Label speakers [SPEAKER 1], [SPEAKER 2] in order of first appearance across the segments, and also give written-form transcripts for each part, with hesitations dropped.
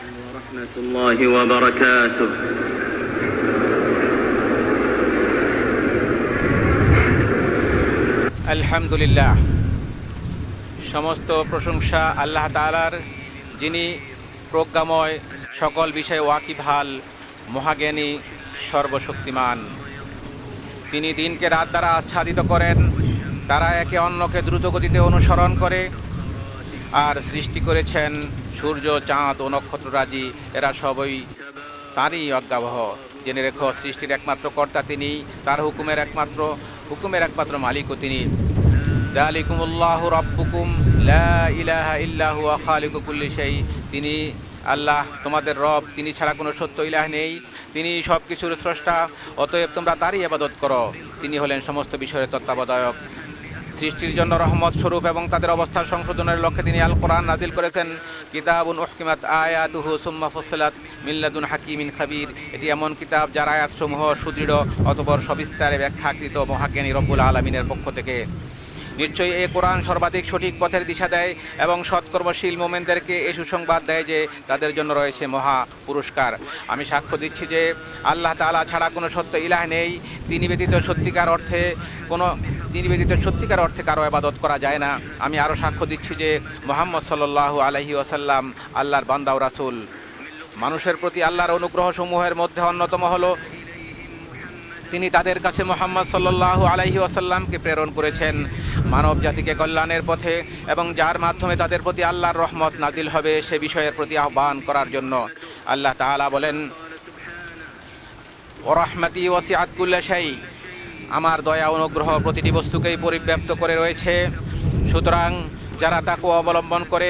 [SPEAKER 1] ورحمة الله وبركاته
[SPEAKER 2] আলহামদুলিল্লাহ, সমস্ত প্রশংসা আল্লাহ তাআলার, যিনি প্রজ্ঞাময়, সকল বিষয়ে ওয়াকিবহাল, মহাজ্ঞানী, সর্বশক্তিমান। তিনি দিনকে রাত দ্বারা আচ্ছাদিত করেন, তারা একে অন্যকে দ্রুতগতিতে অনুসরণ করে। আর সৃষ্টি করেছেন সূর্য, চাঁদ ও নক্ষত্ররাজি, এরা সবই তারই অজ্ঞাবহ। জেনে রেখো, সৃষ্টির একমাত্র কর্তা তিনি, তার হুকুমের একমাত্র মালিকও তিনি। যালিকুমুল্লাহু রাব্বুকুম লা ইলাহা ইল্লা হুয়া খালিকু কুল্লি শাই। তিনি আল্লাহ, তোমাদের রব, তিনি ছাড়া কোনো সত্য ইলাহ নেই, তিনি সব কিছুর স্রষ্টা, অতএব তোমরা তারই ইবাদত করো। তিনি হলেন সমস্ত বিষয়ের তত্ত্বাবধায়ক। সৃষ্টির জন্য রহমত স্বরূপ এবং তাদের অবস্থার সংশোধনের লক্ষ্যে তিনি আল কোরআন নাজিল করেছেন। কিতাবুন উহকিমাত আয়াতুহু সুম্মা ফুসসিলাত মিন লাদুন হাকিমিন খাবীর। এটি এমন কিতাব যার আয়াতসমূহ সুদৃঢ়, অতঃপর সবিস্তারে ব্যাখ্যাকৃত মহাজ্ঞানী রব্বুল আলামিনের পক্ষ থেকে। নিশ্চয়ই এই কোরআন সর্বাধিক সঠিক পথের দিশা দেয় এবং সৎকর্মশীল মোমেনদেরকে এই সুসংবাদ দেয় যে তাদের জন্য রয়েছে মহা পুরস্কার। আমি সাক্ষ্য দিচ্ছি যে আল্লাহ তাআলা ছাড়া কোনো সত্য ইলাহ নেই, তিনি ব্যতীত সত্যিকার অর্থে কারো ইবাদত করা যায় না। আমি আরও সাক্ষ্য দিচ্ছি যে মুহাম্মদ সাল্লাল্লাহু আলাইহি ওয়াসাল্লাম আল্লাহর বান্দা ও রাসূল। মানুষের প্রতি আল্লাহর অনুগ্রহ সমূহের মধ্যে অন্যতম হলো তিনি তাদের কাছে মুহাম্মদ সাল্লাল্লাহু আলাইহি ওয়াসাল্লামকে প্রেরণ করেছেন মানব জাতিকে কল্যাণের পথে, এবং যার মাধ্যমে তাদের প্রতি আল্লাহর রহমত নাজিল হবে সে বিষয়ের প্রতি আহ্বান করার জন্য। আল্লাহ তাআলা বলেন, ওয়া রাহমাতি ওয়াসিআত কুল্লা শাই। আমার দয়া অনুগ্রহ প্রতিটি বস্তুকেই পরিব্যাপ্ত করে রয়েছে। সুতরাং যারা তাকওয়া অবলম্বন করে,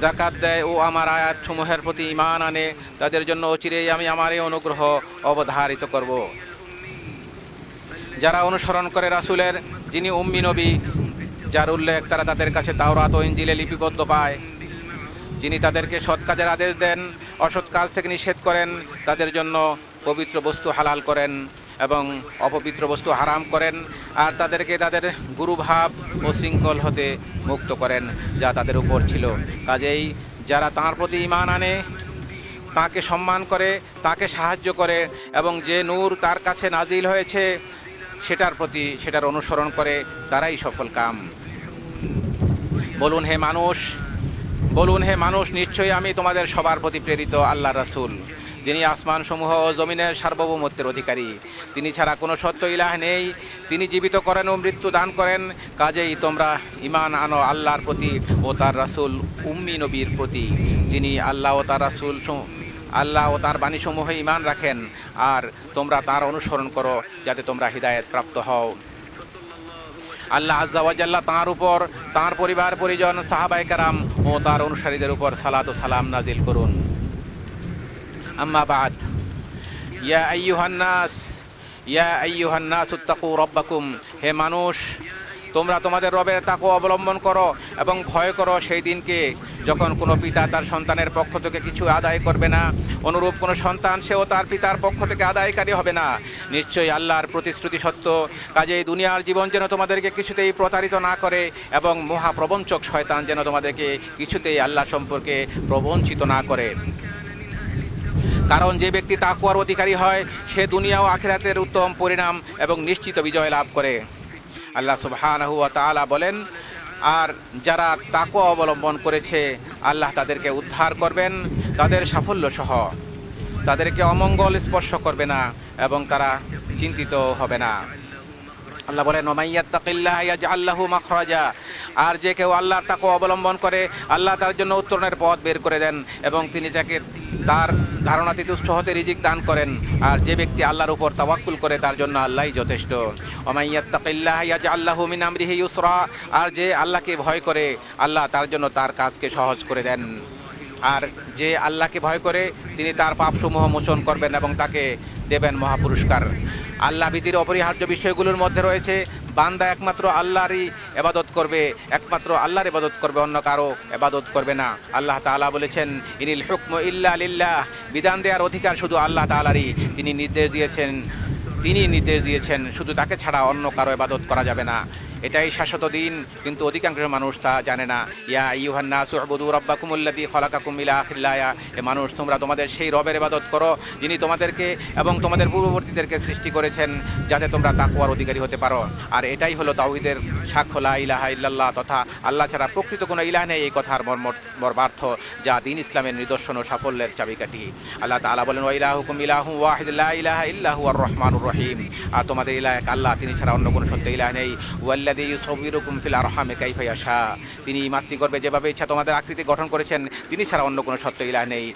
[SPEAKER 2] যাকাত দেয় ও আমার আয়াতসমূহের প্রতি ঈমান আনে, তাদের জন্য অচিরেই আমি আমার এই অনুগ্রহ অবধারিত করব। যারা অনুসরণ করে রাসূলের, যিনি উম্মি নবী, যার উল্লেখ তারা তাদের কাছে তাওরাত ও ইনজিলে লিপিবদ্ধ পায়, যিনি তাদেরকে সৎ কাজের আদেশ দেন, অসৎ কাজ থেকে নিষেধ করেন, তাদের জন্য পবিত্র বস্তু হালাল করেন এবং অপবিত্র বস্তু হারাম করেন, আর তাদেরকে তাদের গুরুভাব ও শৃঙ্খল হতে মুক্ত করেন যা তাদের উপর ছিল। কাজেই যারা তাঁর প্রতি ঈমান আনে, তাঁকে সম্মান করে, তাঁকে সাহায্য করে এবং যে নূর তার কাছে নাজিল হয়েছে সেটার অনুসরণ করে, তারাই সফল কাম। বলুন হে মানুষ, নিশ্চয়ই আমি তোমাদের সবার প্রতি প্রেরিত আল্লাহর রাসূল, যিনি আসমান সমূহ ও জমিনের সার্বভৌমত্বের অধিকারী। তিনি ছাড়া কোনো সত্য ইলাহ নেই, তিনি জীবিত করেন ও মৃত্যু দান করেন। কাজেই তোমরা ঈমান আনো আল্লাহর প্রতি ও তার রাসূল উম্মি নবীর প্রতি, যিনি আল্লাহ ও তার বাণীসমূহে ঈমান রাখেন, আর তোমরা তার অনুসরণ করো যাতে তোমরা হিদায়াত প্রাপ্ত হও। আল্লাহ আযজা ওয়া জাল্লা তাঁর উপর, তাঁর পরিবার পরিজন, সাহাবায়ে কেরাম ও তার অনুসারীদের উপর সালাত ও সালাম নাজিল করুন। আম্মা বাদ, ইয়া আইয়ুহান নাস ইত্তাকু রাব্বাকুম। হে মানুষ, তোমরা তোমাদের রবের তাকওয়া অবলম্বন করো এবং ভয় করো সেই দিনকে যখন কোনো পিতা তার সন্তানের পক্ষ থেকে কিছু আদায় করবে না, অনুরূপ কোনো সন্তান সেও তার পিতার পক্ষ থেকে আদায়কারী হবে না। নিশ্চয়ই আল্লাহর প্রতিশ্রুতি সত্য। কাজেই দুনিয়ার জীবন যেন তোমাদেরকে কিছুতেই প্রতারিত না করে এবং মহাপ্রবঞ্চক শয়তান যেন তোমাদেরকে কিছুতেই আল্লাহ সম্পর্কে প্রবঞ্চিত না করে। কারণ যে ব্যক্তি তাকওয়ার অধিকারী হয় সে দুনিয়া ও আখিরাতের উত্তম পরিণাম এবং নিশ্চিত বিজয় লাভ করে। আল্লাহ সুবহানাহু ওয়া তাআলা বলেন, আর যারা তাকওয়া অবলম্বন করেছে আল্লাহ তাদেরকে উদ্ধার করবেন তাদের সাফল্য সহ, তাদেরকে অমঙ্গল স্পর্শ করবে না এবং তারা চিন্তিত হবে না। আল্লাহ বলেন, ওয়া মাইয়াত্তাকিল্লাহা ইয়াজআল লাহু মাখরাজা। আর যে কেউ আল্লাহর তাকওয়া অবলম্বন করে আল্লাহ তার জন্য উত্তরণের পথ বের করে দেন এবং তিনি তাকে তার ধারণাতীত উৎস হতে রিজিক দান করেন। আর যে ব্যক্তি আল্লাহর উপর তাওয়াক্কুল করে তার জন্য আল্লাহই যথেষ্ট। ওয়া মাইয়াত্তাকিল্লাহা ইয়াজআল লাহু মিন আমরিহি ইউসরা। আর যে আল্লাহকে ভয় করে আল্লাহ তার জন্য তার কাজকে সহজ করে দেন। আর যে আল্লাহকে ভয় করে তিনি তার পাপসমূহ মোচন করবেন এবং তাকে দেবেন মহাপুরস্কার। আল্লাহ ভীতির অপরিহার্য বিষয়গুলোর মধ্যে রয়েছে বান্দা একমাত্র আল্লাহর ইবাদত করবে, অন্য কারো ইবাদত করবে না। আল্লাহ তাআলা বলেছেন, ইনিল হুকমু ইল্লা লিল্লাহ। বিধান দেওয়ার অধিকার শুধু আল্লাহ তাআলারই। তিনি নির্দেশ দিয়েছেন শুধু তাকে ছাড়া অন্য কারো ইবাদত করা যাবে না। এটাই শাশ্বত দিন, কিন্তু অধিকাংশ মানুষ তা জানে না। ইয়া আইয়ুহান নাসু উবুদু রাব্বাকুমুল্লাযী খালাকাকুম ইলা আখিরিল আয়া, এ মানুষ তোমরা তোমাদের সেই রবের ইবাদত করো যিনি তোমাদেরকে এবং তোমাদের পূর্ববর্তীদেরকে সৃষ্টি করেছেন যাতে তোমরা তাকওয়ার অধিকারী হতে পারো। আর এটাই হলো তাওহীদের সাক্ষ্য, লা ইলাহা ইল্লাল্লাহ, তথা আল্লাহ ছাড়া প্রকৃত কোনো ইলাহ নেই, এই কথার মর্মার্থ, যা দ্বীন ইসলামের নিদর্শন ও সাফল্যের চাবিকাঠি। আল্লাহ তাআলা বলেন, ওয়া ইলাহুকুম ইলাহুন ওয়াহিদ লা ইলাহা ইল্লা হুয়ার রহমানুর রহিম, আর তোমাদের ইলাহ এক আল্লাহ, তিনি ছাড়া অন্য কোনো সত্য ইলাহ নেই। ওয়াল্লাযী ইউসাউবিরুকুম ফিল আরহামি কাইফা ইয়াশা, তিনি মাতৃগর্ভে যেভাবে ইচ্ছা তোমাদের আকৃতি গঠন করেছেন, তিনি ছাড়া অন্য কোনো সত্য ইলাহ নেই।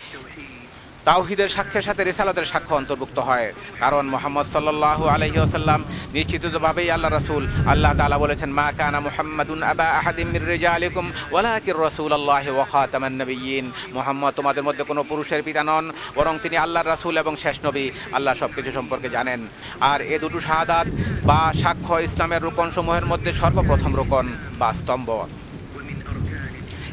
[SPEAKER 2] তাওহীদের সাক্ষ্যের সাথে রিসালাতের সাক্ষ্য অন্তর্ভুক্ত হয়, কারণ মুহাম্মদ সাল্লাল্লাহু আলাইহি ওয়াসাল্লাম নিশ্চিতভাবেই আল্লাহ রাসূল। আল্লাহ তাআলা বলেছেন, মা কানা মুহাম্মাদুন আবা আহাদিম মির রিজালিকুম ওয়ালাকিন রাসূলুল্লাহি ওয়া খাতামান নবিয়্যিন, মুহাম্মদ তোমাদের মধ্যে কোনো পুরুষের পিতা নন, বরং তিনি আল্লাহর রাসূল এবং শেষ নবী। আল্লাহ সবকিছু সম্পর্কে জানেন। আর এ দুটো শাহাদাত বা সাক্ষ্য ইসলামের রুকনসমূহের মধ্যে সর্বপ্রথম রুকন বা স্তম্ভ।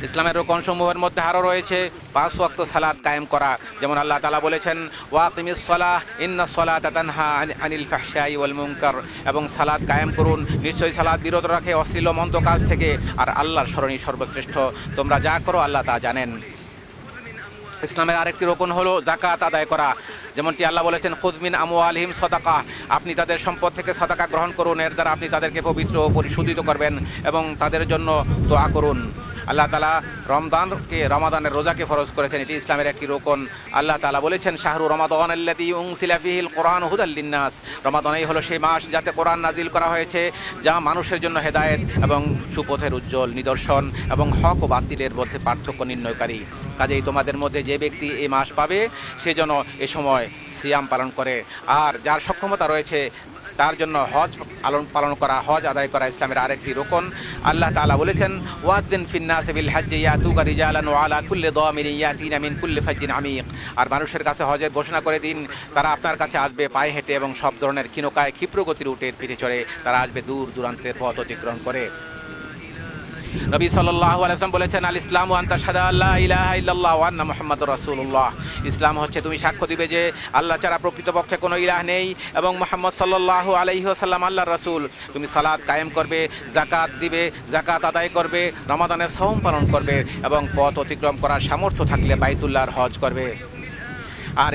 [SPEAKER 2] ইসলামের রুকনসমূহের মধ্যে আরও রয়েছে 5 ওয়াক্ত সালাত কায়েম করা, যেমন আল্লাহ তাআলা বলেছেন, ওয়াকিমিস সালাহ ইন্নাস সালাতা তানহা আনিল ফাহশাই ওয়াল মুনকার, এবং সালাত কায়েম করুন, নিশ্চয়ই সালাত বিরত রাখে অশ্লীল ও মন্দ কাজ থেকে, আর আল্লাহর স্মরণই সর্বশ্রেষ্ঠ, তোমরা যা করো আল্লাহ তা জানেন। ইসলামের আরেকটি রকম হলো যাকাত আদায় করা, যেমনটি আল্লাহ বলেছেন, খুয মিন আমওয়ালিহিম সাদাকা, আপনি তাদের সম্পদ থেকে সাদাকা গ্রহণ করুন, এর দ্বারা আপনি তাদেরকে পবিত্র ও পরিশুদ্ধিত করবেন এবং তাদের জন্য দোয়া করুন। আল্লাহ তাআলা রমাদানের রোজাকে ফরজ করেছেন, এটি ইসলামের একটি রোকন। আল্লাহ তাআলা বলেছেন, শাহরু রমাদান আল্লাযী উনজিলা ফীহিল কুরআন হুদাল লিন্নাস, রমাদানই হলো সেই মাস যাতে কোরআন নাজিল করা হয়েছে, যা মানুষের জন্য হেদায়েত এবং সুপথের উজ্জ্বল নিদর্শন এবং হক ও বাতিলের মধ্যে পার্থক্য নির্ণয়কারী। কাজেই তোমাদের মধ্যে যে ব্যক্তি এই মাস পাবে সে যেন এ সময় সিয়াম পালন করে, আর যার সক্ষমতা রয়েছে তার জন্য হজ পালন করা, হজ আদায় করা ইসলামের আরেকটি রোকন। আল্লাহ তাআলা বলেছেন, ওয়াদ্দিন ফিন্নাসি বিল হজ্জি ইয়াতুকা রিজালান ওয়া আলা কুল্লি দামিরিন ইয়াতিনা মিন কুল্লি ফাজ্জিন আমিক, আর মানুষের কাছে হজের ঘোষণা করে দিন, তারা আপনার কাছে আসবে পায়ে হেঁটে এবং সব ধরনের ক্ষীণকায় ক্ষিপ্রগতির উটের পিঠে চড়ে, তারা আসবে দূর দূরান্তের পথ অতিক্রম করে। নবী সাল্লাল্লাহু আলাইহি ওয়াসাল্লাম বলেছেন, আল ইসলামু আন তাশহাদা আল্লা ইলাহা ইল্লাল্লাহ ওয়া আন্না মুহাম্মাদুর রাসূলুল্লাহ, ইসলাম হচ্ছে তুমি সাক্ষ্য দিবে যে আল্লাহ ছাড়া প্রকৃতপক্ষে কোনো ইলাহ নেই এবং মুহাম্মদ সাল্লাল্লাহু আলাইহি ওয়াসাল্লাম আল্লাহর রাসূল। তুমি সালাত কায়েম করবে, যাকাত দিবে, যাকাত আদায় করবে, রমাদানের সওম পালন করবে এবং পথ অতিক্রম করার সামর্থ্য থাকলে বাইতুল্লাহর হজ করবে। আর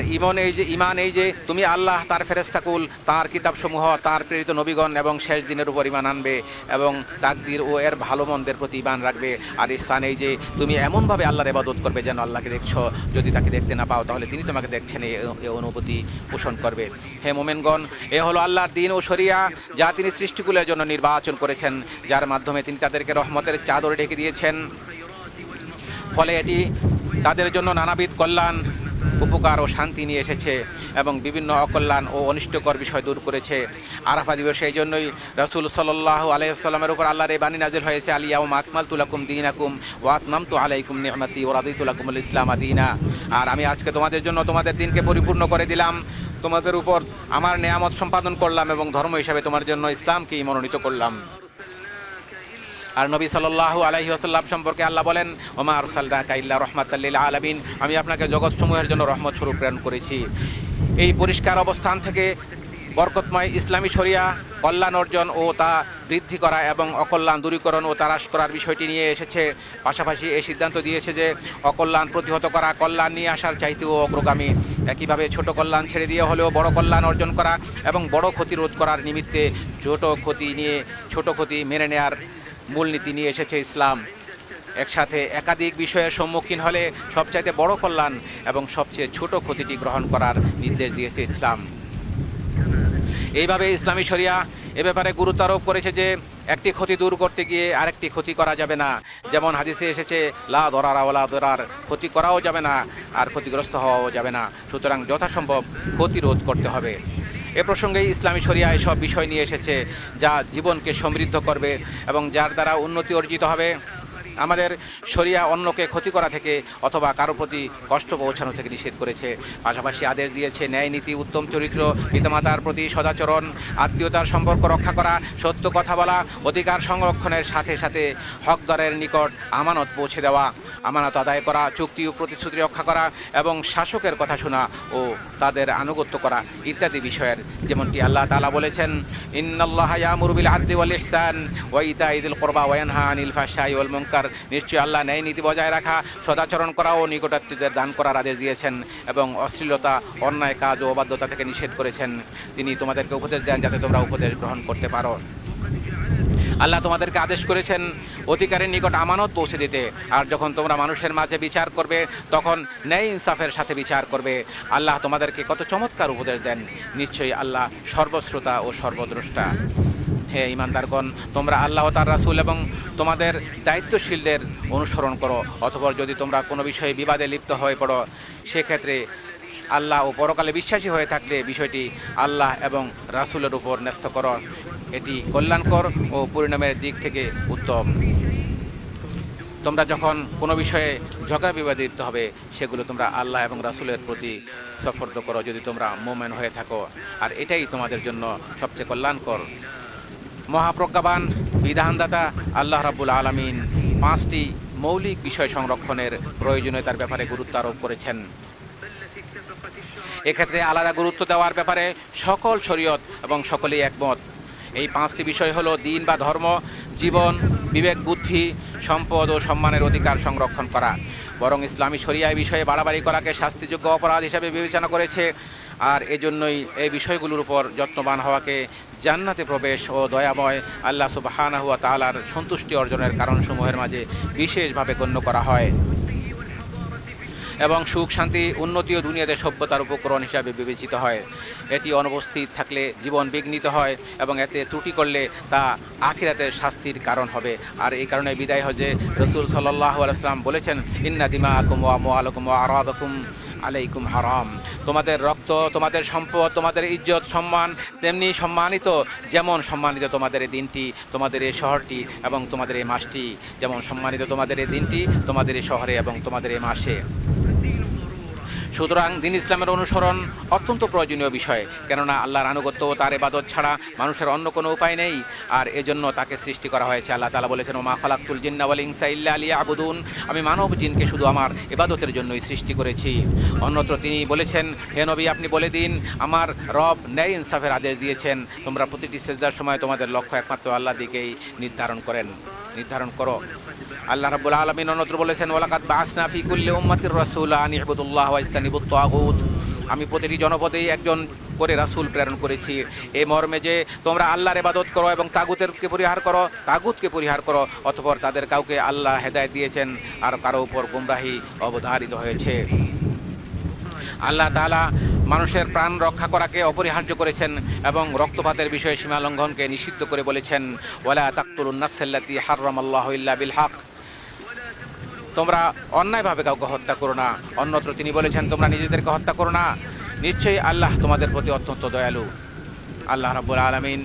[SPEAKER 2] ঈমান এই যে তুমি আল্লাহ, তার ফেরেশতাকুল, তার কিতাবসমূহ, তার প্রেরিত নবীগণ এবং শেষ দিনের উপর ঈমান আনবে এবং তাকদীর ও এর ভালো মন্দের প্রতি ঈমান রাখবে। আর ইহসান এই যে তুমি এমনভাবে আল্লাহর ইবাদত করবে যেন আল্লাহকে দেখছো, যদি তাকে দেখতে না পাও তাহলে তিনি তোমাকে দেখছেন, এই অনুভূতি পোষণ করবে। হে মুমিনগণ, এ হলো আল্লাহর দ্বীন ও শরিয়া, যা তিনি সৃষ্টিকুলের জন্য নির্বাচন করেছেন, যার মাধ্যমে তিনি তাদেরকে রহমতের চাদরে ঢেকে দিয়েছেন, ফলে এটি তাদের জন্য নানাবিধ কল্যাণ, উপকার ও শান্তি নিয়ে এসেছে এবং বিভিন্ন অকল্যাণ ও অনিষ্টকর বিষয় দূর করেছে। আরাফা দিবসে এই জন্যই রাসূল সাল্লাল্লাহু আলাইহি ওয়াসাল্লামের উপর আল্লাহর এই বাণী নাযিল হয়েছে, আল ইয়াউমা আকমালতু লাকুম দীনাকুম ওয়া আতমামতু আলাইকুম নি'মাতি ওয়া রাদিতু লাকুমুল ইসলামা দীনা, আর আমি আজকে তোমাদের জন্য তোমাদের দিনকে পরিপূর্ণ করে দিলাম, তোমাদের উপর আমার নেয়ামত সম্পাদন করলাম এবং ধর্ম হিসাবে তোমার জন্য ইসলামকেই মনোনীত করলাম। আর নবী সাল্লাল্লাহু আলাইহি ওয়াসাল্লাম সম্পর্কে আল্লাহ বলেন, ওমা আরসালনাকা ইল্লা রাহমাতাল লিল আলামিন, আমি আপনাকে জগৎসমূহের জন্য রহমত স্বরূপ প্রেরণ করেছি। এই পরিষ্কার অবস্থান থেকে বরকতময় ইসলামী শরিয়া কল্যাণ অর্জন ও তা বৃদ্ধি করা এবং অকল্যাণ দূরীকরণ ও তারাশ করার বিষয়টি নিয়ে এসেছে। পাশাপাশি এই সিদ্ধান্ত দিয়েছে যে অকল্যাণ প্রতিহত করা কল্যাণ নিয়ে আসার চাইতেও অগ্রগামী। একইভাবে ছোট কল্যাণ ছেড়ে দিয়ে হলেও বড় কল্যাণ অর্জন করা এবং বড় ক্ষতি রোধ করার নিমিত্তে ছোট ক্ষতি মেনে নেয়ার মূলনীতি নিয়ে এসেছে ইসলাম। একসাথে একাধিক বিষয়ের সম্মুখীন হলে সবচাইতে বড় কল্যাণ এবং সবচেয়ে ছোট ক্ষতিটি গ্রহণ করার নির্দেশ দিয়েছে ইসলাম। এইভাবে ইসলামী শরিয়া এ ব্যাপারে গুরুত্ব আরোপ করেছে যে একটি ক্ষতি দূর করতে গিয়ে আরেকটি ক্ষতি করা যাবে না। যেমন হাদিসে এসেছে, লা দরারা ওয়ালা দরার, ক্ষতি করাও যাবে না আর ক্ষতিগ্রস্ত হওয়াও যাবে না, সুতরাং যথাসম্ভব ক্ষতি রোধ করতে হবে। এ প্রসঙ্গে ইসলামী শরিয়া এসব বিষয় নিয়ে এসেছে যা জীবনকে সমৃদ্ধ করবে এবং যার দ্বারা উন্নতি অর্জিত হবে। আমাদের শরিয়া অন্যকে ক্ষতি করা থেকে অথবা কারো প্রতি কষ্ট পৌঁছানো থেকে নিষেধ করেছে। পাশাপাশি আদেশ দিয়েছে ন্যায় নীতি, উত্তম চরিত্র, পিতামাতার প্রতি সদাচরণ, আত্মীয়তার সম্পর্ক রক্ষা করা, সত্য কথা বলা, অধিকার সংরক্ষণের সাথে সাথে হকদারের নিকট আমানত পৌঁছে দেওয়া, আমানত আদায় করা, চুক্তি ও প্রতিশ্রুতি রক্ষা করা এবং শাসকের কথা শোনা ও তাদের আনুগত্য করা ইত্যাদি বিষয়ের। যেমনটি আল্লাহ তাআলা বলেছেন, ইন্নাল্লাহা ইয়ামুরু বিল আদলি ওয়াল ইহসান ওয়া ইতাই যিল কুরবা ওয়া ইয়ানহা আনিল ফাহশাই ওয়াল মুনকার। নিশ্চয়ই আল্লাহ ন্যায় নীতি বজায় রাখা, সদাচরণ করা ও নিকটাত্মীয়দের দান করার আদেশ দিয়েছেন এবং অশ্লীলতা, অন্যায় কাজ ও অবাধ্যতা থেকে নিষেধ করেছেন। তিনি তোমাদেরকে উপদেশ দেন যাতে তোমরা উপদেশ গ্রহণ করতে পারো। আল্লাহ তোমাদেরকে আদেশ করেছেন অধিকারের নিকট আমানত পৌঁছে দিতে, আর যখন তোমরা মানুষের মাঝে বিচার করবে তখন ন্যায় ইনসাফের সাথে বিচার করবে। আল্লাহ তোমাদেরকে কত চমৎকার উপদেশ দেন। নিশ্চয়ই আল্লাহ সর্বশ্রোতা ও সর্বদ্রষ্টা। হে ঈমানদারগণ, তোমরা আল্লাহ ও তার রাসূল এবং তোমাদের দায়িত্বশীলদের অনুসরণ করো। অথবা যদি তোমরা কোনো বিষয়ে বিবাদে লিপ্ত হয়ে পড়ো, সেক্ষেত্রে আল্লাহ ও পরকালে বিশ্বাসী হয়ে থাকলে বিষয়টি আল্লাহ এবং রাসূলের উপর ন্যস্ত করো। এটি কল্যাণকর ও পরিণামের দিক থেকে উত্তম। তোমরা যখন কোনো বিষয়ে ঝগড়া বিবাদে লিপ্ত হবে, সেগুলো তোমরা আল্লাহ এবং রাসূলের প্রতি সফর্দ করো যদি তোমরা মুমিন হয়ে থাকো, আর এটাই তোমাদের জন্য সবচেয়ে কল্যাণকর। মহাপ্রজ্ঞাবান বিধানদাতা আল্লাহ রাব্বুল আলামিন 5টি মৌলিক বিষয় সংরক্ষণের প্রয়োজনীয়তার ব্যাপারে গুরুত্ব আরোপ করেছেন। এক্ষেত্রে আলাদা গুরুত্ব দেওয়ার ব্যাপারে সকল শরীয়ত এবং সকলেই একমত। এই 5টি বিষয় হলো দিন বা ধর্ম, জীবন, বিবেক, বুদ্ধি, সম্পদ ও সম্মানের অধিকার সংরক্ষণ করা। বরং ইসলামী শরিয়া এই বিষয়ে বাড়াবাড়ি করাকে শাস্তিযোগ্য অপরাধ হিসেবে বিবেচনা করেছে, আর এজন্যই এই বিষয়গুলোর উপর যত্নবান হওয়াকে জান্নাতে প্রবেশ ও দয়াময় আল্লাহ সুবহানাহু ওয়া তাআলার সন্তুষ্টি অর্জনের কারণসমূহের মাঝে বিশেষভাবে গণ্য করা হয় এবং সুখ, শান্তি, উন্নতি ও দুনিয়াতে সভ্যতার উপকরণ হিসাবে বিবেচিত হয়। এটি অনুপস্থিত থাকলে জীবন বিঘ্নিত হয় এবং এতে ত্রুটি করলে তা আখিরাতের শাস্তির কারণ হবে। আর এই কারণে বিদায় হজে রাসূল সাল্লাল্লাহু আলাইহি ওয়াসাল্লাম বলেছেন, ইন্না দিমাআকুম ওয়া আমওয়ালাকুম ওয়া আরাদাকুম আলাইকুম হারাম। তোমাদের রক্ত, তোমাদের সম্পদ, তোমাদের ইজ্জত, সম্মান তেমনি সম্মানিত, যেমন সম্মানিত তোমাদের এই দিনটি, তোমাদের এই শহরটি এবং তোমাদের এই মাসটি, যেমন সম্মানিত তোমাদের এই দিনটি, তোমাদের এই শহরে এবং তোমাদের এই মাসে। সুতরাং দিন ইসলামের অনুসরণ অত্যন্ত প্রয়োজনীয় বিষয়, কেননা আল্লাহর আনুগত্য ও তার ইবাদত ছাড়া মানুষের অন্য কোনো উপায় নেই, আর এজন্য তাকে সৃষ্টি করা হয়েছে। আল্লাহ তাআলা বলেছেন, ওমা খালাকতুল জিন্না ওয়াল ইনসা ইল্লা লিয়াবুদুন। আমি মানব জিনকে শুধু আমার ইবাদতের জন্যই সৃষ্টি করেছি। অন্যত্র তিনি বলেছেন, হে নবী, আপনি বলে দিন, আমার রব ন্যায় ইনসাফের আদেশ দিয়েছেন, তোমরা প্রতিটি সিজদার সময় তোমাদের লক্ষ্য একমাত্র আল্লাহ দিকেই নির্ধারণ করো। আল্লাহ রাব্বুল আলামিন অন্যত্র বলেছেন, ওয়ালাকাদ বাআসনা ফি কুল্লি উম্মাতির রাসূলা আন ইবুদুল্লাহ ওয়া ইজতানিবুত তাগুত। আমি প্রতিটি জনপদেই একজন করে রাসূল প্রেরণ করেছি, এই মর্মে যে তোমরা আল্লাহর ইবাদত করো এবং তাগুতকে পরিহার করো। অতঃপর তাদের কাউকে আল্লাহ হেদায়েত দিয়েছেন আর কারো উপর গুমরাহি অবধারিত হয়েছে। আল্লাহ তাআলা মানুষের প্রাণ রক্ষা করাকে অপরিহার্য করেছেন এবং রক্তপাতের বিষয়ে সীমা লঙ্ঘনকে নিষিদ্ধ করে বলেছেন, ওয়ালা তাকতুলুন নাফসাল্লাতী হারামাল্লাহু ইল্লা বিল হক। তোমরা অন্যায়ভাবে কাউকে হত্যা করো না। অন্যত্র তিনি বলেছেন, তোমরা নিজেদেরকে হত্যা করো না, নিশ্চয়ই আল্লাহ তোমাদের প্রতি অত্যন্ত দয়ালু। আল্লাহ রাব্বুল আলামিন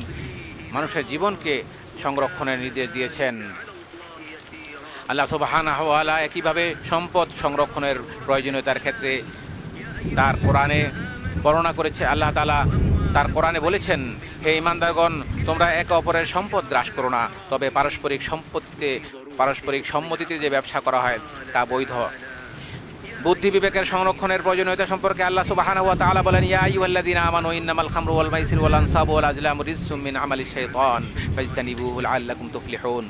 [SPEAKER 2] মানুষের জীবনকে সংরক্ষণের নির্দেশ দিয়েছেন। আল্লাহ সুবহানাহু ওয়া তাআলা একইভাবে সম্পদ সংরক্ষণের প্রয়োজনীয়তার ক্ষেত্রে তার কোরআনে বর্ণনা করেছে। আল্লাহ তাআলা তার কোরআনে বলেছেন, হে ঈমানদারগণ, তোমরা একে অপরের সম্পদ গ্রাস করো না, তবে পারস্পরিক সম্মতিতে যে ব্যবসা করা হয় তা বৈধ। বুদ্ধি বিবেকের সংরক্ষণের প্রয়োজনীয়তা সম্পর্কে আল্লাহ সুবহানাহু ওয়া তাআলা বলেন, ইয়া আইয়ুহাল্লাযীনা আমানু ইন্নামাল খামরু ওয়াল মাইসিরু ওয়াল আনসাবু ওয়াল আজলামু রিজসুম মিন আমালিশ শাইতান ফাজতানিবুহু লাআল্লাকুম তুফলিহুন।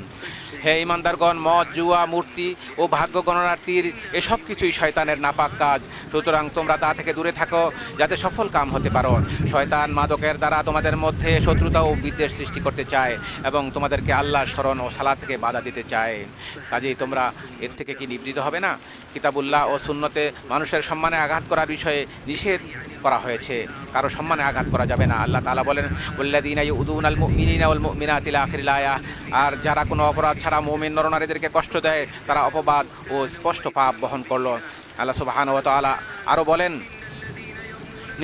[SPEAKER 2] হে ঈমানদারগণ, মদ, জুয়া, মূর্তি ও ভাগ্য গণনার তীর এসব কিছুই শয়তানের নাপাক কাজ, সুতরাং তোমরা তা থেকে দূরে থাকো যাতে সফল কাম হতে পারো। শয়তান মাদকের দ্বারা তোমাদের মধ্যে শত্রুতা ও বিদ্বেষ সৃষ্টি করতে চায় এবং তোমাদেরকে আল্লাহর শরণ ও সালাত থেকে বাধা দিতে চায়। কাজেই তোমরা এর থেকে কি নিবৃত হবে না? কিতাবুল্লাহ ও সুন্নতে মানুষের সম্মানে আঘাত করার বিষয়ে নিষেধ করা হয়েছে, কারো সম্মানে আঘাত করা যাবে না। আল্লাহ তাআলা বলেন, ওয়াল্লাযীনা ইউযুনাল মুমিনিনা ওয়াল মুমিনাতি ইলা আখিরিল আয়াহ। আর যারা কোনো অপরাধ ছাড়া মুমিন নরনারীদেরকে কষ্ট দেয়, তারা অপবাদ ও স্পষ্ট পাপ বহন করল। আল্লাহ সুবহানাহু ওয়া তাআলা আরো বলেন,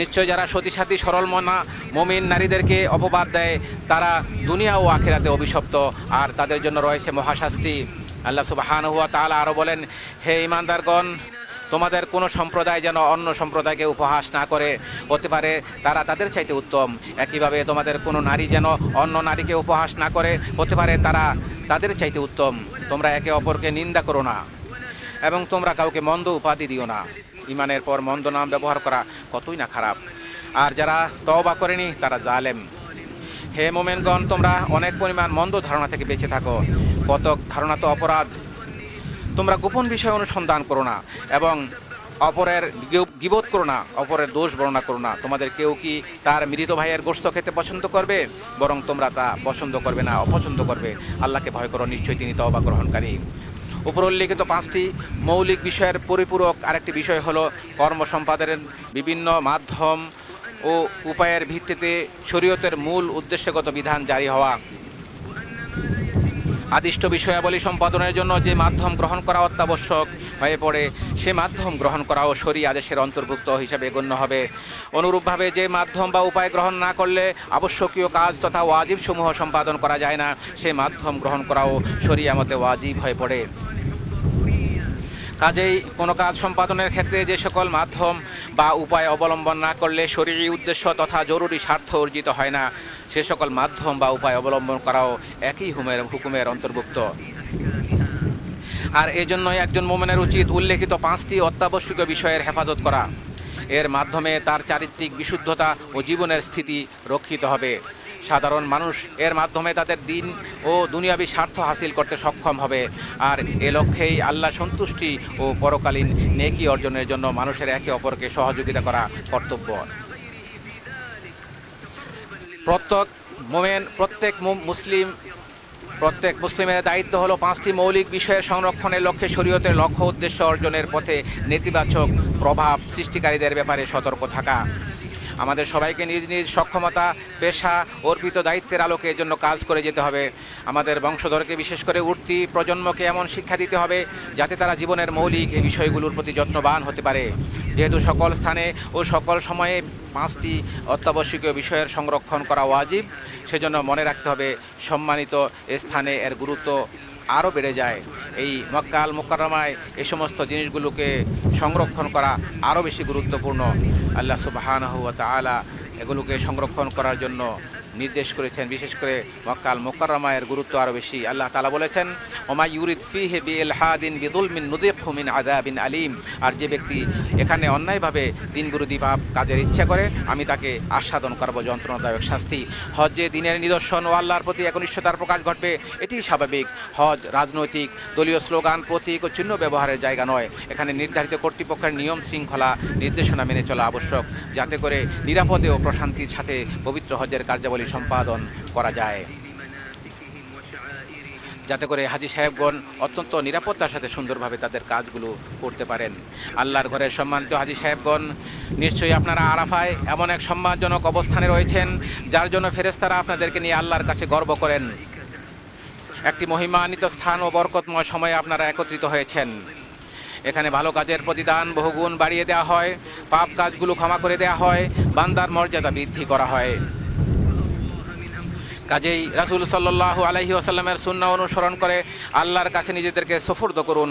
[SPEAKER 2] নিশ্চয় যারা সতীসাথী সরল মনা মুমিন নারীদেরকে অপবাদ দেয়, তারা দুনিয়া ও আখিরাতে অভিশপ্ত, আর তাদের জন্য রয়েছে মহাশাস্তি। আল্লাহ সুবহানাহু ওয়া তাআলা আরো বলেন, হে ঈমানদারগণ, তোমাদের কোনো সম্প্রদায় যেন অন্য সম্প্রদায়কে উপহাস না করে, হতে পারে তারা তাদের চাইতে উত্তম। একইভাবে তোমাদের কোনো নারী যেন অন্য নারীকে উপহাস না করে, হতে পারে তারা তাদের চাইতে উত্তম। তোমরা একে অপরকে নিন্দা করো না এবং তোমরা কাউকে মন্দ উপাধি দিও না। ঈমানের পর মন্দ নাম ব্যবহার করা কতই না খারাপ। আর যারা তওবা করেনি তারা জালেম। হে মোমেনগণ, তোমরা অনেক পরিমাণ মন্দ ধারণা থেকে বেঁচে থাকো। কতক ধারণা তো অপরাধ। তোমরা গোপন বিষয় অনুসন্ধান করো না এবং অপরের গীবত করো না, অপরের দোষ বর্ণনা করো না। তোমাদের কেউ কি তার মৃত ভাইয়ের গোশত খেতে পছন্দ করবে? বরং তোমরা তা পছন্দ করবে না, অপছন্দ করবে। আল্লাহকে ভয় করো, নিশ্চয়ই তিনি তওবা গ্রহণকারী। উপর উল্লিখিত 5টি মৌলিক বিষয়ের পরিপূরক আরেকটি বিষয় হলো কর্ম সম্পাদনের বিভিন্ন মাধ্যম ও উপায়ের ভিত্তিতে শরীয়তের মূল উদ্দেশ্যগত বিধান জারি হওয়া। আদিষ্ট বিষয়াবলী সম্পাদনের জন্য যে মাধ্যম গ্রহণ করা অত্যাবশ্যক হয়ে পড়ে, সে মাধ্যম গ্রহণ করাও শরীয় আদেশের অন্তর্ভুক্ত হিসাবে গণ্য হবে। অনুরূপভাবে যে মাধ্যম বা উপায় গ্রহণ না করলে আবশ্যকীয় কাজ তথা ওয়াজিব সমূহ সম্পাদন করা যায় না, সে মাধ্যম গ্রহণ করাও শরীয়ত মতে ওয়াজিব হয়ে পড়ে। কাজেই কোনো কাজ সম্পাদনের ক্ষেত্রে যে সকল মাধ্যম বা উপায় অবলম্বন না করলে শরীরী উদ্দেশ্য তথা জরুরি স্বার্থ অর্জিত হয় না, সে সকল মাধ্যম বা উপায় অবলম্বন করাও একই হুকুমের অন্তর্ভুক্ত। আর এজন্যই একজন মুমিনের উচিত উল্লেখিত 5টি অত্যাবশ্যকীয় বিষয়ের হেফাজত করা। এর মাধ্যমে তার চারিত্রিক বিশুদ্ধতা ও জীবনের স্থিতি রক্ষিত হবে। সাধারণ মানুষ এর মাধ্যমে তাদের দিন ও দুনিয়াবী স্বার্থ হাসিল করতে সক্ষম হবে। আর এ লক্ষ্যেই আল্লাহ সন্তুষ্টি ও পরকালীন নেকি অর্জনের জন্য মানুষের একে অপরকে সহযোগিতা করা কর্তব্য। প্রত্যেক মুসলিমের দায়িত্ব হলো 5টি মৌলিক বিষয়ের সংরক্ষণের লক্ষ্যে শরীয়তের লক্ষ্য উদ্দেশ্য অর্জনের পথে নেতিবাচক প্রভাব সৃষ্টিকারীদের ব্যাপারে সতর্ক থাকা। আমাদের সবাইকে নিজ নিজ সক্ষমতা, পেশা, অর্পিত দায়িত্বের আলোকে এর জন্য কাজ করে যেতে হবে। আমাদের বংশধরকে, বিশেষ করে উঠতি প্রজন্মকে এমন শিক্ষা দিতে হবে যাতে তারা জীবনের মৌলিক এই বিষয়গুলোর প্রতি যত্নবান হতে পারে। যেহেতু সকল স্থানে ও সকল সময়ে 5টি অত্যাবশ্যকীয় বিষয়ের সংরক্ষণ করা ওয়াজিব, সেজন্য মনে রাখতে হবে সম্মানিত স্থানে এর গুরুত্ব আরও বেড়ে যায়। এই মক্কা আল মুকাররমায় এই সমস্ত জিনিসগুলোকে সংরক্ষণ করা আরও বেশি গুরুত্বপূর্ণ। আল্লাহ সুবহানাহু ওয়া তাআলা এগুলোকে সংরক্ষণ করার জন্য নির্দেশ করেছেন। বিশেষ করে মক্কা আল মুকাররমায়ের গুরুত্ব আরও বেশি। আল্লাহ তাআলা বলেছেন, ওমা ইউরিদ ফিহি বিইলহাদিন বিযুলমিন নুযিকহু মিন আযাবিন আলীম। আর যে ব্যক্তি এখানে অন্যায়ভাবে দিন বিরোধী পাপ কাজের ইচ্ছা করে, আমি তাকে আস্বাদন করব যন্ত্রণাদায়ক শাস্তি। হজ্জে দিনের নিদর্শন ও আল্লাহর প্রতি একনিষ্ঠতার প্রকাশ ঘটবে, এটি স্বাভাবিক। হজ রাজনৈতিক, দলীয় স্লোগান, প্রতীক ও চিহ্ন ব্যবহারের জায়গা নয়। এখানে নির্ধারিত কর্তৃপক্ষের নিয়ম শৃঙ্খলা নির্দেশনা মেনে চলা আবশ্যক, যাতে করে নিরাপদে ও প্রশান্তির সাথে পবিত্র হজ্জের কার্যাবলী সম্পাদন করা যায়, যাতে করে হাজী সাহেবগণ অত্যন্ত নিরাপত্তার সাথে সুন্দরভাবে তাদের কাজগুলো করতে পারেন। আল্লাহর ঘরের সম্মানিত হাজী সাহেবগণ, নিশ্চয়ই আপনারা আরাফায় এমন এক সম্মানজনক অবস্থানে রয়েছেন যার জন্য ফেরেশতারা আপনাদেরকে নিয়ে আল্লাহর কাছে গর্ব করেন। একটি মহিমান্বিত স্থান ও বরকতময় সময়ে আপনারা একত্রিত হয়েছেন। এখানে ভালো কাজের প্রতিদান বহুগুণ বাড়িয়ে দেওয়া হয়, পাপ কাজগুলো ক্ষমা করে দেওয়া হয়, বান্দার মর্যাদা বৃদ্ধি করা হয়। কাজেই রাসূল সাল্লাল্লাহু আলাইহি ওয়াসাল্লামের সুন্নাহ অনুসরণ করে আল্লাহর কাছে নিজেদেরকে সুফর্দ করুন।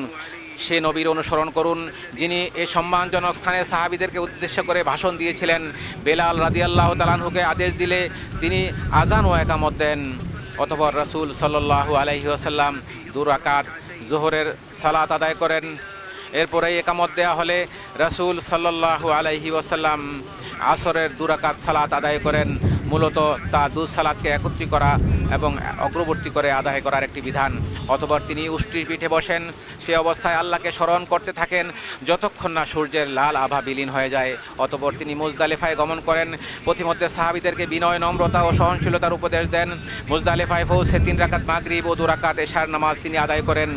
[SPEAKER 2] সে নবীর অনুসরণ করুন যিনি এই সম্মানজনক স্থানে সাহাবীদেরকে উদ্দেশ্য করে ভাষণ দিয়েছিলেন। বেলাল রাদিয়াল্লাহু তাআলা আনহুকে আদেশ দিলে তিনি আযান ও ইকামত দেন। অতঃপর রাসূল সাল্লাল্লাহু আলাইহি ওয়াসাল্লাম 2 রাকাত যোহরের সালাত আদায় করেন। এরপরে ইকামত দেওয়া হলে রাসূল সাল্লাল্লাহু আলাইহি ওয়াসাল্লাম আসরের 2 রাকাত সালাত আদায় করেন। মূলত তা 2 সালাতকে একত্রিত করা এবং অগ্রবর্তী করে আদায় করার একটি বিধান। অতঃপর তিনি উষ্ট্রির পিঠে বসেন। সে অবস্থায় আল্লাহকে স্মরণ করতে থাকেন যতক্ষণ না সূর্যের লাল আভা বিলীন হয়ে যায়। অতঃপর তিনি মুজদালিফায় গমন করেন। পথিমধ্যে সাহাবীদেরকে বিনয়, নম্রতা ও সহনশীলতার উপদেশ দেন। মুজদালিফায় পৌঁছে 3 রাকাত মাগরিব ও 2 রাকাত এশার নামাজ তিনি আদায় করেন।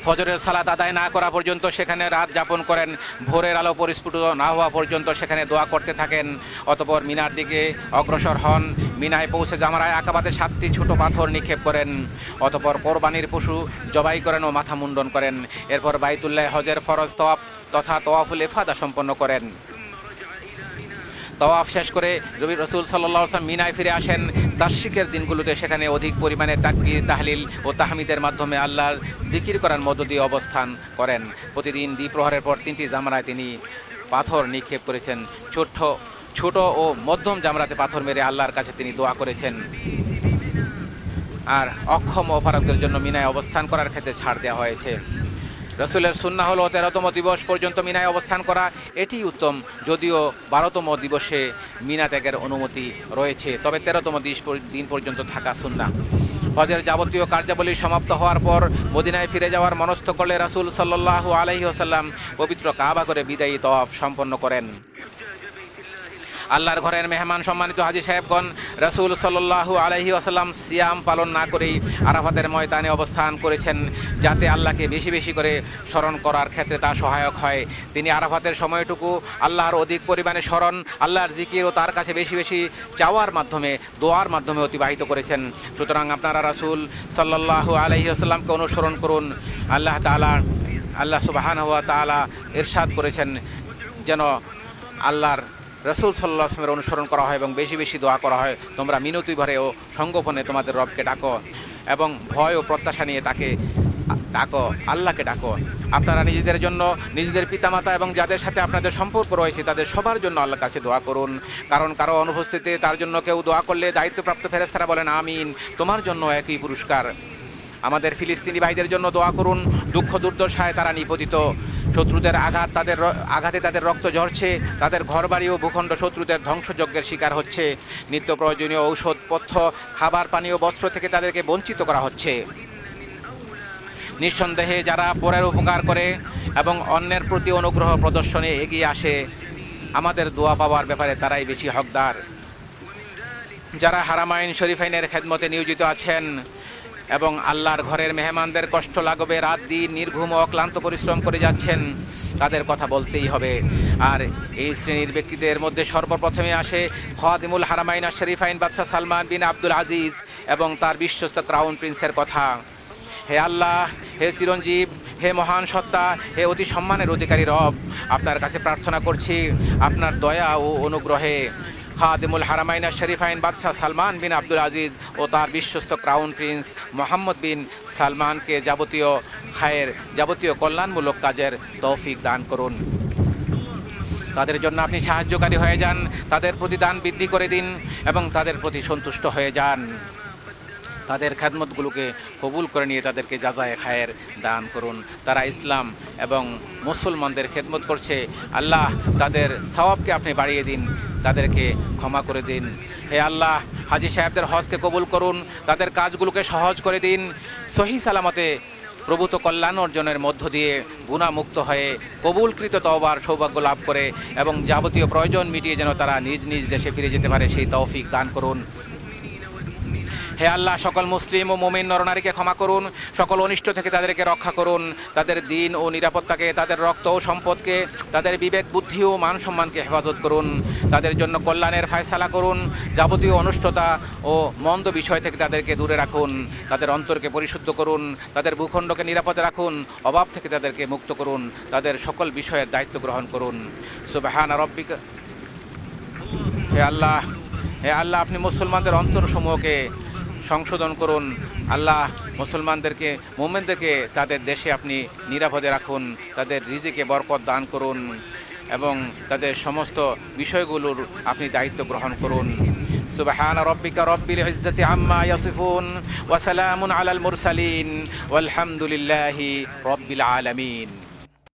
[SPEAKER 2] ফজরের সালাত আদায় না করা পর্যন্ত সেখানে রাত যাপন করেন। ভোরের আলো পরিস্ফুটিত না হওয়া পর্যন্ত সেখানে দোয়া করতে থাকেন। অতঃপর মিনার দিকে অগ্রসর হন। মিনায় পৌঁছে জামরায়ে আকাবাতে 7টি ছোট পাথর নিক্ষেপ করেন। অতঃপর কোরবানির পশু জবাই করেন ও মাথা মুন্ডন করেন। এরপর বাইতুল্লাহ হজের ফরজ তওয়াফ তথা তওয়াফুল ইফাদা সম্পন্ন করেন। তওয়াফ শেষ করে রাসূল সাল্লাল্লাহু আলাইহি ওয়াসাল্লাম মিনায় ফিরে আসেন। তাশরিকের দিনগুলোতে সেখানে অধিক পরিমাণে তাকবীর, তাহলিল ও তাহমিদের মাধ্যমে আল্লাহর জিকির করার মধ্য দিয়ে অবস্থান করেন। প্রতিদিন দ্বিপ্রহরের পর 3টি জামরায় তিনি পাথর নিক্ষেপ করেছেন। ছোট ও মধ্যম জামরাতে পাথর মেরে আল্লাহর কাছে তিনি দোয়া করেছেন। আর অক্ষম ও অপারগদের জন্য মিনায় অবস্থান করার ক্ষেত্রে ছাড় দেওয়া হয়েছে। রাসূলের সুন্নাহ হলো 13তম দিবস পর্যন্ত মিনায় অবস্থান করা, এটি উত্তম, যদিও 12তম দিবসে মিনা ত্যাগের অনুমতি রয়েছে, তবে 13তম দিন পর্যন্ত থাকা সুন্নাহ। হজের যাবতীয় কার্যাবলী সমাপ্ত হওয়ার পর মদিনায় ফিরে যাওয়ার মনস্থ করলে রাসূল সাল্লাল্লাহু আলাইহি ওয়াসাল্লাম পবিত্র কাবা করে বিদায়ী তওয়াফ সম্পন্ন করেন। আল্লাহর ঘরের মেহমান সম্মানিত হাজী সাহেবগণ, রাসূল সাল্লাল্লাহু আলাইহি ওয়াসাল্লাম সিয়াম পালন না করেই আরাফাতের ময়দানে অবস্থান করেছেন, যাতে আল্লাহকে বেশি বেশি করে স্মরণ করার ক্ষেত্রে তা সহায়ক হয়। তিনি আরাফাতের সময়টুকু আল্লাহর অধিক পরিমাণে স্মরণ, আল্লাহর জিকির ও তার কাছে বেশি বেশি চাওয়ার মাধ্যমে, দোয়ার মাধ্যমে অতিবাহিত করেছেন। সুতরাং আপনারা রাসূল সাল্লাল্লাহু আলাইহি ওয়াসাল্লামকে অনুসরণ করুন। আল্লাহ সুবহানাহু ওয়া তাআলা ইরশাদ করেছেন যেন আল্লাহর রাসূল সাল্লাল্লাহু আলাইহি ওয়াসাল্লামের অনুসরণ করা হয় এবং বেশি বেশি দোয়া করা হয়। তোমরা মিনতি ভরে ও সঙ্গোপনে তোমাদের রবকে ডাকো এবং ভয় ও প্রত্যাশা নিয়ে তাকে ডাকো, আল্লাহকে ডাকো। আপনারা নিজেদের জন্য, নিজেদের পিতামাতা এবং যাদের সাথে আপনাদের সম্পর্ক রয়েছে তাদের সবার জন্য আল্লাহর কাছে দোয়া করুন, কারণ কারো অনুপস্থিতিতে তার জন্য কেউ দোয়া করলে দায়িত্বপ্রাপ্ত ফেরেশতারা বলেন আমিন, তোমার জন্য একই পুরস্কার। আমাদের ফিলিস্তিনি ভাইদের জন্য দোয়া করুন, দুঃখ দুর্দশায় তারা নিপতিত, শত্রুদের আঘাতে তাদের রক্ত ঝরছে, তাদের ঘরবাড়ি ও ভূখণ্ড শত্রুদের ধ্বংসযজ্ঞের শিকার হচ্ছে, নিত্য প্রয়োজনীয় ঔষধপথ্য, খাবার, পানীয়, বস্ত্র থেকে তাদেরকে বঞ্চিত করা হচ্ছে। নিঃসন্দেহে যারা পরের উপকার করে এবং অন্যের প্রতি অনুগ্রহ প্রদর্শনে এগিয়ে আসে, আমাদের দোয়া পাওয়ার ব্যাপারে তারাই বেশি হকদার। যারা হারামাইন শরীফাইনের খেদমতে নিয়োজিত আছেন এবং আল্লাহর ঘরের মেহমানদের কষ্ট লাগবে, রাত দিন নির্ঘুম ও ক্লান্ত পরিশ্রম করে যাচ্ছেন, তাদের কথা বলতেই হবে। আর এই শ্রেণীর ব্যক্তিদের মধ্যে সর্বপ্রথমে আসে খাদিমুল হারামাইন শরীফাইন বাদশাহ সালমান বিন আব্দুল আজিজ এবং তার বিশ্বস্ত ক্রাউন প্রিন্সের কথা। হে আল্লাহ, হে চিরঞ্জীব, হে মহান সত্তা, হে অতি সম্মানের অধিকারী রব, আপনার কাছে প্রার্থনা করছি আপনার দয়া ও অনুগ্রহে খাদিমুল হারামাইন শরীফাইন বাদশাহ সালমান বিন আব্দুল আজিজ ও তার বিশ্বস্ত ক্রাউন প্রিন্স মোহাম্মদ বিন সালমানকে যাবতীয় খায়ের, যাবতীয় কল্যাণমূলক কাজের তৌফিক দান করুন। তাদের জন্য আপনি সাহায্যকারী হয়ে যান, তাদের প্রতিদান বৃদ্ধি করে দিন এবং তাদের প্রতি সন্তুষ্ট হয়ে যান। তাদের খেদমতগুলোকে কবুল করে নিয়ে তাদেরকে জাযায়ে খায়ের দান করুন। তারা ইসলাম এবং মুসলমানদের খেদমত করছে, আল্লাহ তাদের সওয়াবকে আপনি বাড়িয়ে দিন, তাদেরকে ক্ষমা করে দিন। হে আল্লাহ, হাজী সাহেবদের হজকে কবুল করুন, তাদের কাজগুলোকে সহজ করে দিন, সহি সালামতে প্রভূত কল্যাণ অর্জনের মধ্য দিয়ে গুনাহমুক্ত হয়ে কবুলকৃত তওবার সৌভাগ্য লাভ করে এবং যাবতীয় প্রয়োজন মিটিয়ে যেন তারা নিজ নিজ দেশে ফিরে যেতে পারে, সেই তৌফিক দান করুন। হে আল্লাহ, সকল মুসলিম ও মুমিন নরনারীকে ক্ষমা করুন, সকল অনিষ্ট থেকে তাদেরকে রক্ষা করুন, তাদের দিন ও নিরাপত্তাকে, তাদের রক্ত ও সম্পদকে, তাদের বিবেক বুদ্ধি ও মান সম্মানকে হেফাজত করুন, তাদের জন্য কল্যাণের ফায়সালা করুন, যাবতীয় অনিষ্টতা ও মন্দ বিষয় থেকে তাদেরকে দূরে রাখুন, তাদের অন্তরকে পরিশুদ্ধ করুন, তাদের ভূখণ্ডকে নিরাপদে রাখুন, অভাব থেকে তাদেরকে মুক্ত করুন, তাদের সকল বিষয়ের দায়িত্ব গ্রহণ করুন। সুবহান রাব্বিকা। হে আল্লাহ, আপনি মুসলমানদের অন্তরসমূহকে সংশোধন করুন। আল্লাহ, মুসলমানদেরকে, মুমিনদেরকে তাদের দেশে আপনি নিরাপদে রাখুন, তাদের রিজিকে বরকত দান করুন এবং তাদের সমস্ত বিষয়গুলোর আপনি দায়িত্ব গ্রহণ করুন। সুবহান রাব্বিকা রাব্বিল ইজ্জাতি আম্মা ইয়াসিফুন ওয়া সালামুন আলাল মুরসালিন ওয়ালহামদুলিল্লাহি রাব্বিল আলামিন।